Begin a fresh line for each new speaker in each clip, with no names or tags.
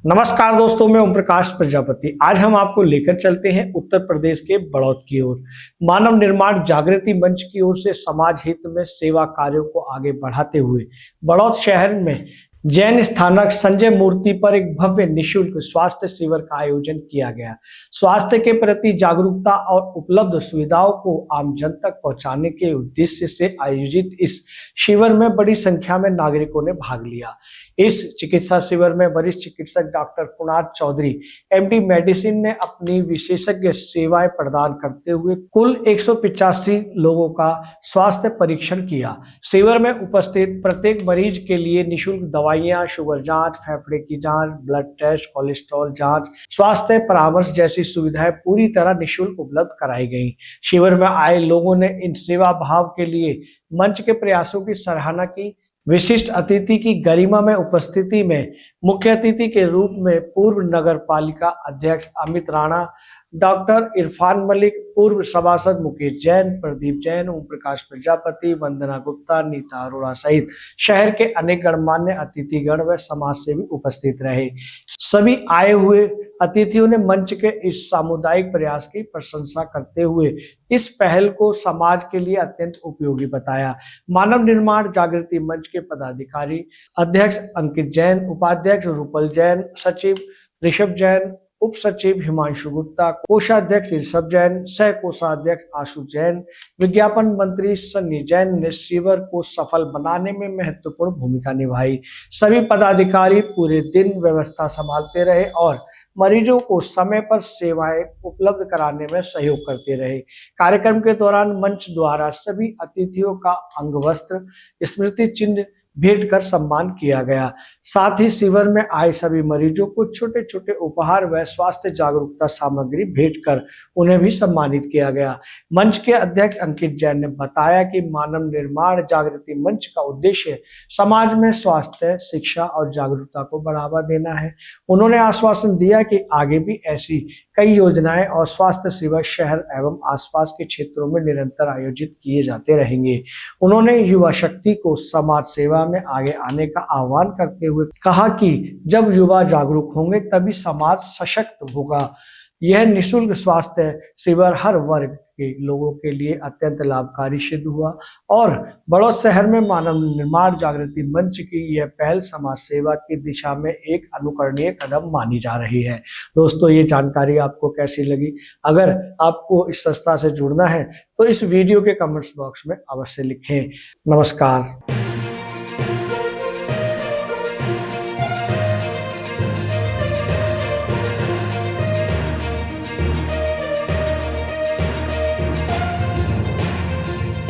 नमस्कार दोस्तों, मैं ओम प्रकाश प्रजापति। आज हम आपको लेकर चलते हैं उत्तर प्रदेश के बड़ौद की ओर। मानव निर्माण जागृति मंच की ओर से समाज हित में सेवा कार्यों को आगे बढ़ाते हुए बड़ौद शहर में जैन स्थानक संजय मूर्ति पर एक भव्य निःशुल्क स्वास्थ्य शिविर का आयोजन किया गया। स्वास्थ्य के प्रति जागरूकता और उपलब्ध सुविधाओं को आम जन तक पहुंचाने के उद्देश्य से आयोजित इस शिविर में बड़ी संख्या में नागरिकों ने भाग लिया। इस चिकित्सा शिविर में वरिष्ठ चिकित्सक doctor Kunal Chaudhary MD medicine ने अपनी विशेषज्ञ सेवाएं प्रदान करते हुए कुल 185 लोगों का स्वास्थ्य परीक्षण किया। शिविर में उपस्थित प्रत्येक मरीज के लिए निःशुल्क दवाइयां, शुगर जांच, फेफड़े की जांच, ब्लड टेस्ट, कोलेस्ट्रॉल जांच, स्वास्थ्य परामर्श जैसी सुविधाएं पूरी तरह निःशुल्क उपलब्ध कराई गई। शिविर में आए लोगों ने इन सेवा भाव के लिए मंच के प्रयासों की सराहना की। विशिष्ट अतिथि की गरिमा में उपस्थिति में मुख्य अतिथि के रूप में पूर्व नगर पालिका अध्यक्ष अमित राणा, डॉक्टर इरफान मलिक, पूर्व सभासद मुकेश जैन, प्रदीप जैन, ओम प्रकाश प्रजापति, वंदना गुप्ता, नीता अरोड़ा सहित शहर के अनेक गणमान्य अतिथिगण व समाज सेवी उपस्थित रहे। सभी आए हुए अतिथियों ने मंच के इस सामुदायिक प्रयास की प्रशंसा करते हुए इस पहल को समाज के लिए अत्यंत उपयोगी बताया। मानव निर्माण जागृति मंच के पदाधिकारी अध्यक्ष अंकित जैन, उपाध्यक्ष रूपल जैन, सचिव ऋषभ जैन, उप सचिव हिमांशु गुप्ता, कोषाध्यक्ष ऋषभ जैन, सह कोषाध्यक्ष आशु जैन, विज्ञापन मंत्री सन्नी जैन ने शिविर को सफल बनाने में महत्वपूर्ण भूमिका निभाई। सभी पदाधिकारी पूरे दिन व्यवस्था संभालते रहे और मरीजों को समय पर सेवाएं उपलब्ध कराने में सहयोग करते रहे। कार्यक्रम के दौरान मंच द्वारा सभी अतिथियों का अंगवस्त्र, स्मृति चिन्ह भेंट कर सम्मान किया गया। साथ ही शिविर में आए सभी मरीजों को छोटे छोटे उपहार व स्वास्थ्य जागरूकता सामग्री भेंट कर उन्हें भी सम्मानित किया गया। मंच के अध्यक्ष अंकित जैन ने बताया कि मानव निर्माण जागृति मंच का उद्देश्य समाज में स्वास्थ्य, शिक्षा और जागरूकता को बढ़ावा देना है। उन्होंने आश्वासन दिया कि आगे भी ऐसी कई योजनाएं और स्वास्थ्य शिविर शहर एवं आसपास के क्षेत्रों में निरंतर आयोजित किए जाते रहेंगे। उन्होंने युवा शक्ति को समाज सेवा में आगे आने का आह्वान करते हुए कहा कि जब युवा जागरूक होंगे तभी समाज सशक्त होगा। यह निःशुल्क स्वास्थ्य शिविर हर वर्ग के लोगों के लिए अत्यंत लाभकारी सिद्ध हुआ और बड़ौद शहर में मानव निर्माण जागृति मंच की यह पहल समाज सेवा की दिशा में एक अनुकरणीय कदम मानी जा रही है। दोस्तों, ये जानकारी आपको कैसी लगी? अगर आपको इस संस्था से जुड़ना है तो इस वीडियो के कमेंट्स बॉक्स में अवश्य लिखें। नमस्कार।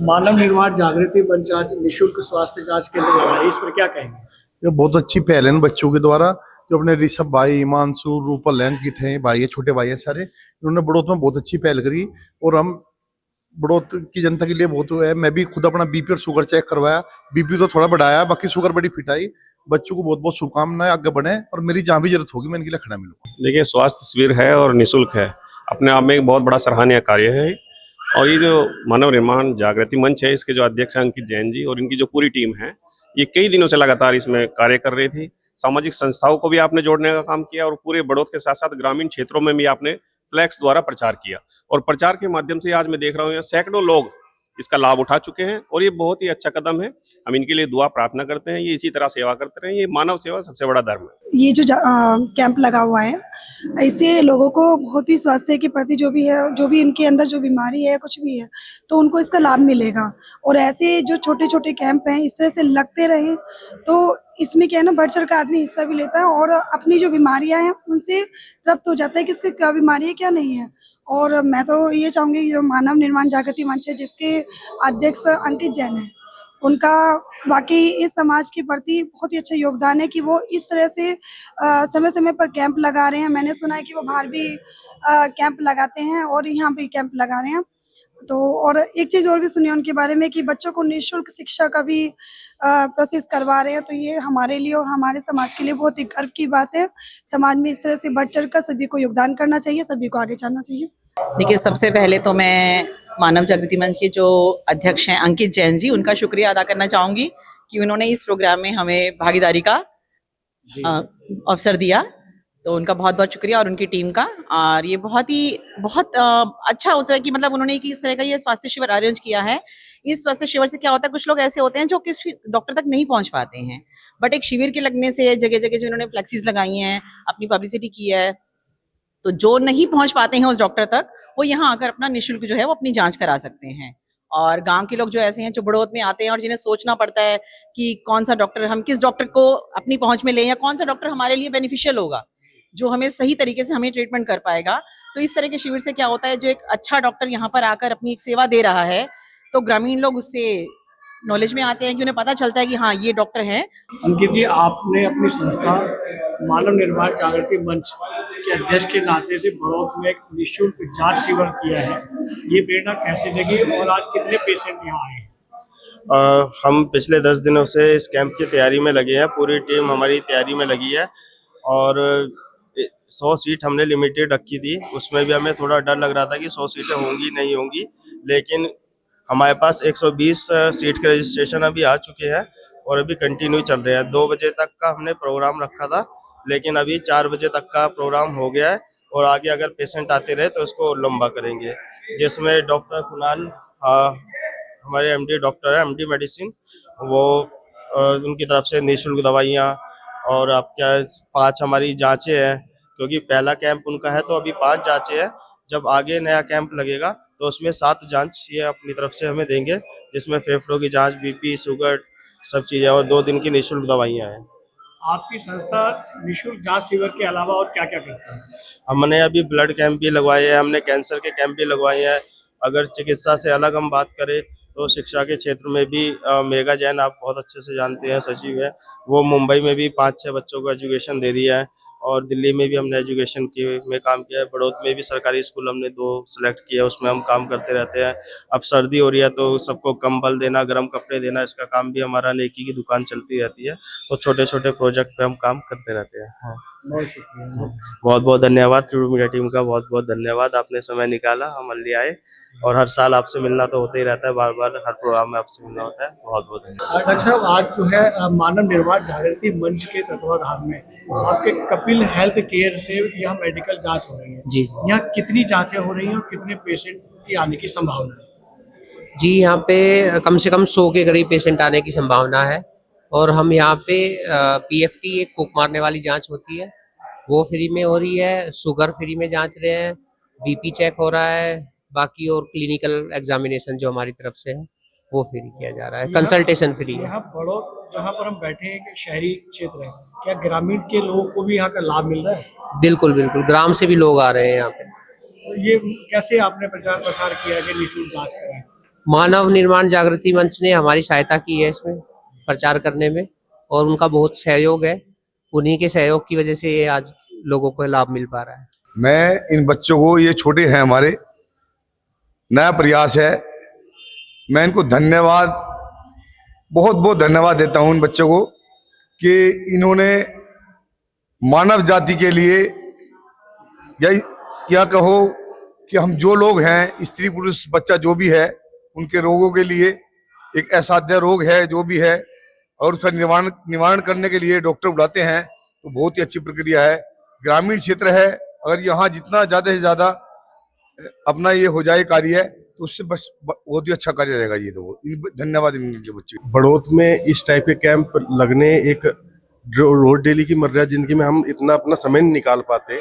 मानव निर्माण जागृति मंच आज निःशुल्क स्वास्थ्य जांच केंद्र लगा रही है, इस पर क्या कहेंगे?
ये बहुत अच्छी पहल है बच्चों के द्वारा। जो अपने ऋषभ भाई, हिमांशु, रूपल, अंकित हैं, भाई है, छोटे भाई है सारे, इन्होंने बड़ौद में बहुत अच्छी पहल करी और हम बड़ौद की जनता के लिए बहुत है। मैं भी खुद अपना बीपी और शुगर चेक करवाया, बीपी तो थोड़ा बढ़ाया, बाकी शुगर बड़ी फिट आई। बच्चों को बहुत बहुत शुभकामनाएं, आगे बढ़े और मेरी जहाँ भी जरूरत होगी मैं इनके लिए खड़ा मिलूंगा।
देखिए, स्वास्थ्य शिविर है और निःशुल्क है, अपने आप में एक बहुत बड़ा सराहनीय कार्य है। और ये जो मानव निर्माण जागृति मंच है, इसके जो अध्यक्ष हैं अंकित जैन जी और इनकी जो पूरी टीम है, ये कई दिनों से लगातार इसमें कार्य कर रही थी। सामाजिक संस्थाओं को भी आपने जोड़ने का काम किया और पूरे बड़ौद के साथ साथ ग्रामीण क्षेत्रों में भी आपने फ्लैक्स द्वारा प्रचार किया और प्रचार के माध्यम से आज मैं देख रहा हूँ सैकड़ों लोग इसका लाभ उठा चुके हैं और ये बहुत ही अच्छा कदम है। हम इनके लिए दुआ प्रार्थना करते हैं, ये इसी तरह सेवा करते रहें। ये मानव सेवा सबसे बड़ा धर्म है।
ये जो कैंप लगा हुआ है, इससे लोगों को बहुत ही स्वास्थ्य के प्रति जो भी है, जो भी इनके अंदर जो बीमारी है, कुछ भी है, तो उनको इसका लाभ मिलेगा। और ऐसे जो छोटे छोटे कैंप हैं इस तरह से लगते रहे तो इसमें क्या है ना, बढ़ चढ़ का आदमी हिस्सा भी लेता है और अपनी जो बीमारियां हैं उनसे तृप्त हो जाता है कि उसकी क्या बीमारी है क्या नहीं है। और मैं तो ये चाहूंगी कि जो मानव निर्माण जागृति मंच है जिसके अध्यक्ष अंकित जैन है, उनका वाकई इस समाज के प्रति बहुत ही अच्छा योगदान है कि वो इस तरह से समय समय पर कैंप लगा रहे हैं। मैंने सुना है कि वो बाहर भी कैंप लगाते हैं और यहाँ भी कैंप लगा रहे हैं। तो और एक चीज़ और भी सुनी है उनके बारे में कि बच्चों को निःशुल्क शिक्षा का भी प्रोसेस करवा रहे हैं। तो ये हमारे लिए और हमारे समाज के लिए बहुत ही गर्व की बात है। समाज में इस तरह से बढ़ चढ़ कर सभी को योगदान करना चाहिए, सभी को आगे चलना चाहिए।
देखिए, सबसे पहले तो मैं मानव जागृति मंच के जो अध्यक्ष हैं अंकित जैन जी, उनका शुक्रिया अदा करना चाहूँगी कि उन्होंने इस प्रोग्राम में हमें भागीदारी का अवसर दिया। तो उनका बहुत बहुत शुक्रिया और उनकी टीम का। और ये बहुत अच्छा हो है कि मतलब उन्होंने एक इस तरह का ये स्वास्थ्य शिविर अरेंज किया है। इस स्वास्थ्य शिविर से क्या होता है, कुछ लोग ऐसे होते हैं जो किसी डॉक्टर तक नहीं पहुंच पाते हैं, बट एक शिविर के लगने से जगह जगह जो इन्होंने फ्लेक्सीज लगाई हैं, अपनी पब्लिसिटी की है, तो जो नहीं पहुंच पाते हैं उस डॉक्टर तक, वो यहाँ आकर अपना निःशुल्क जो है वो अपनी जांच करा सकते हैं। और गांव के लोग जो ऐसे हैं जो बड़ौत में आते हैं और जिन्हें सोचना पड़ता है कि कौन सा डॉक्टर, हम किस डॉक्टर को अपनी पहुंच में लें या कौन सा डॉक्टर हमारे लिए बेनिफिशियल होगा, जो हमें सही तरीके से हमें ट्रीटमेंट कर पाएगा। तो इस तरह के शिविर से क्या होता है, जो एक अच्छा डॉक्टर यहाँ पर आकर अपनी एक सेवा दे रहा है, तो ग्रामीण लोग उससे नॉलेज में आते हैं कि उन्हें पता चलता है कि हाँ ये डॉक्टर हैं।
अंकित जी, आपने अपनी संस्था मानव निर्माण जागृति मंच के अध्यक्ष के नाते से बड़ौत में एक निःशुल्क जांच शिविर किया है, ये प्रेरणा कैसे जगी और आज कितने पेशेंट यहाँ आए हैं?
हम पिछले 10 दिनों से इस कैंप की तैयारी में लगे हैं। पूरी टीम हमारी तैयारी में लगी है और 100 सीट हमने लिमिटेड रखी थी। उसमें भी हमें थोड़ा डर लग रहा था कि 100 सीटें होंगी नहीं होंगी, लेकिन हमारे पास 120 सीट के रजिस्ट्रेशन अभी आ चुके हैं और अभी कंटिन्यू चल रहे हैं। 2 बजे तक का हमने प्रोग्राम रखा था, लेकिन अभी 4 बजे तक का प्रोग्राम हो गया है और आगे अगर पेशेंट आते रहे तो इसको और लंबा करेंगे, जिसमें डॉक्टर कुणाल हमारे एमडी डॉक्टर है, एमडी मेडिसिन, वो उनकी तरफ से निःशुल्क दवाइयाँ और आपका 5 हमारी जांचें हैं, क्योंकि पहला कैंप उनका है तो अभी 5 जांचें हैं। जब आगे नया कैंप लगेगा तो उसमें 7 जांच ये अपनी तरफ से हमें देंगे, जिसमें फेफड़ों की जांच, बीपी, शुगर, सब चीज़ें और 2 दिन की निःशुल्क दवाइयाँ हैं।
आपकी संस्था निःशुल्क जांच शिविर के अलावा और क्या क्या करती है?
हमने अभी ब्लड कैंप भी लगवाए हैं, हमने कैंसर के कैंप भी लगवाए हैं। अगर चिकित्सा से अलग हम बात करें तो शिक्षा के क्षेत्र में भी मेघा जैन, आप बहुत अच्छे से जानते हैं, सचिव है, वो मुंबई में भी 5-6 बच्चों को एजुकेशन दे रही है और दिल्ली में भी हमने एजुकेशन के में काम किया है। बड़ौत में भी सरकारी स्कूल हमने 2 सेलेक्ट किया, उसमें हम काम करते रहते हैं। अब सर्दी हो रही है तो सबको कंबल देना, गर्म कपड़े देना, इसका काम भी हमारा नेकी की दुकान चलती रहती है। तो छोटे छोटे प्रोजेक्ट पे हम काम करते रहते हैं। हाँ,
बहुत शुक्रिया।
बहुत बहुत धन्यवाद ट्रू मीडिया टीम का, बहुत बहुत धन्यवाद, आपने समय निकाला, हम अल्ली आए और हर साल आपसे मिलना तो होता ही रहता है, बार बार हर प्रोग्राम में आपसे मिलना होता है। बहुत बहुत धन्यवाद।
डॉक्टर साहब, आज जो है मानव निर्माण जागृति मंच के तत्वाधान में आपके कपिल हेल्थ केयर से यहाँ मेडिकल जांच हो रही है
जी।
यहाँ कितनी जांचें हो रही हैं और कितने पेशेंट की आने की संभावना है?
जी, यहाँ पे कम से कम 100 के करीब पेशेंट आने की संभावना है और हम यहाँ पे पीएफटी, एक फूंक मारने वाली जांच होती है, वो फ्री में हो रही है। शुगर फ्री में जांच रहे हैं, बीपी चेक हो रहा है, बाकी और क्लिनिकल एग्जामिनेशन जो हमारी तरफ से है वो फ्री किया जा रहा है, कंसल्टेशन फ्री है।
यहाँ बड़ौत जहाँ पर हम बैठे हैं, एक शहरी क्षेत्र है, क्या ग्रामीण के लोगों को भी यहाँ का लाभ मिल रहा है?
बिल्कुल बिल्कुल, ग्राम से भी लोग आ रहे हैं यहाँ पे।
तो ये कैसे आपने प्रचार प्रसार किया कि निःशुल्क जांच कराएं?
मानव निर्माण जागृति मंच ने हमारी सहायता की है इसमें प्रचार करने में और उनका बहुत सहयोग है। उन्हीं के सहयोग की वजह से ये आज लोगों को लाभ मिल पा रहा है।
मैं इन बच्चों को, ये छोटे हैं हमारे, नया प्रयास है, मैं इनको धन्यवाद, बहुत बहुत धन्यवाद देता हूं इन बच्चों को कि इन्होंने मानव जाति के लिए, या क्या कहो कि हम जो लोग हैं, स्त्री पुरुष बच्चा जो भी है, उनके रोगों के लिए, एक असाध्य रोग है जो भी है और उसका निवारण करने के लिए डॉक्टर बुलाते हैं, तो बहुत ही अच्छी प्रक्रिया है। ग्रामीण क्षेत्र है, अगर यहाँ जितना ज़्यादा से ज़्यादा अपना ये हो जाए कार्य तो उससे बस बहुत ही अच्छा कार्य रहेगा। ये तो धन्यवाद इनके बच्चे।
बड़ौत में इस टाइप के कैंप लगने, एक रोज डेली की मर्यादा जिंदगी में हम इतना अपना समय नहीं निकाल पाते।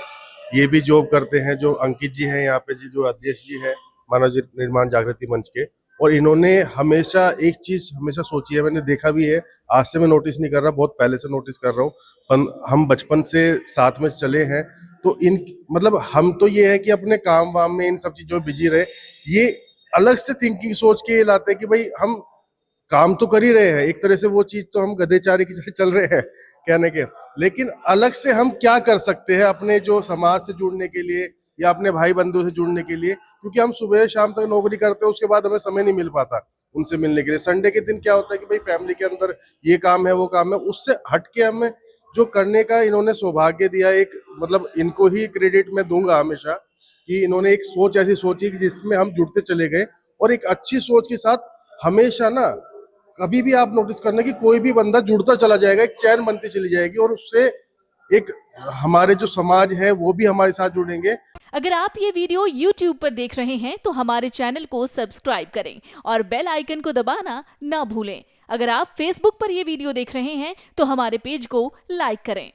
ये भी जॉब करते हैं, जो अंकित जी हैं यहाँ पे, जी जो अध्यक्ष जी हैं मानव निर्माण जागृति मंच के, और इन्होंने हमेशा एक चीज हमेशा सोची है, मैंने देखा भी है, आज से मैं नोटिस नहीं कर रहा, बहुत पहले से नोटिस कर रहा हूँ, हम बचपन से साथ में चले हैं, तो इन मतलब हम तो ये है कि अपने काम वाम में इन सब चीजों में बिजी रहे, ये अलग से थिंकिंग सोच के लाते हैं कि भाई हम काम तो कर ही रहे हैं, एक तरह से वो चीज तो हम गधे चारे की तरह चल रहे हैं कहने के, लेकिन अलग से हम क्या कर सकते हैं अपने जो समाज से जुड़ने के लिए या अपने भाई बंधुओं से जुड़ने के लिए, क्योंकि हम सुबह शाम तक नौकरी करते हैं, उसके बाद हमें समय नहीं मिल पाता उनसे मिलने के लिए। संडे के दिन क्या होता है कि भाई फैमिली के अंदर ये काम है वो काम है, उससे हट के हमें जो करने का इन्होंने सौभाग्य दिया, एक मतलब इनको ही क्रेडिट मैं दूंगा हमेशा कि इन्होंने एक सोच ऐसी सोची कि जिसमें हम जुड़ते चले गए, और एक अच्छी सोच के साथ हमेशा ना कभी भी आप नोटिस करना कि कोई भी बंदा जुड़ता चला जाएगा, एक चैन बनती चली जाएगी और उससे एक हमारे जो समाज है वो भी हमारे साथ जुड़ेंगे।
अगर आप ये वीडियो YouTube पर देख रहे हैं तो हमारे चैनल को सब्सक्राइब करें और बेल आइकन को दबाना ना भूलें। अगर आप Facebook पर ये वीडियो देख रहे हैं तो हमारे पेज को लाइक करें।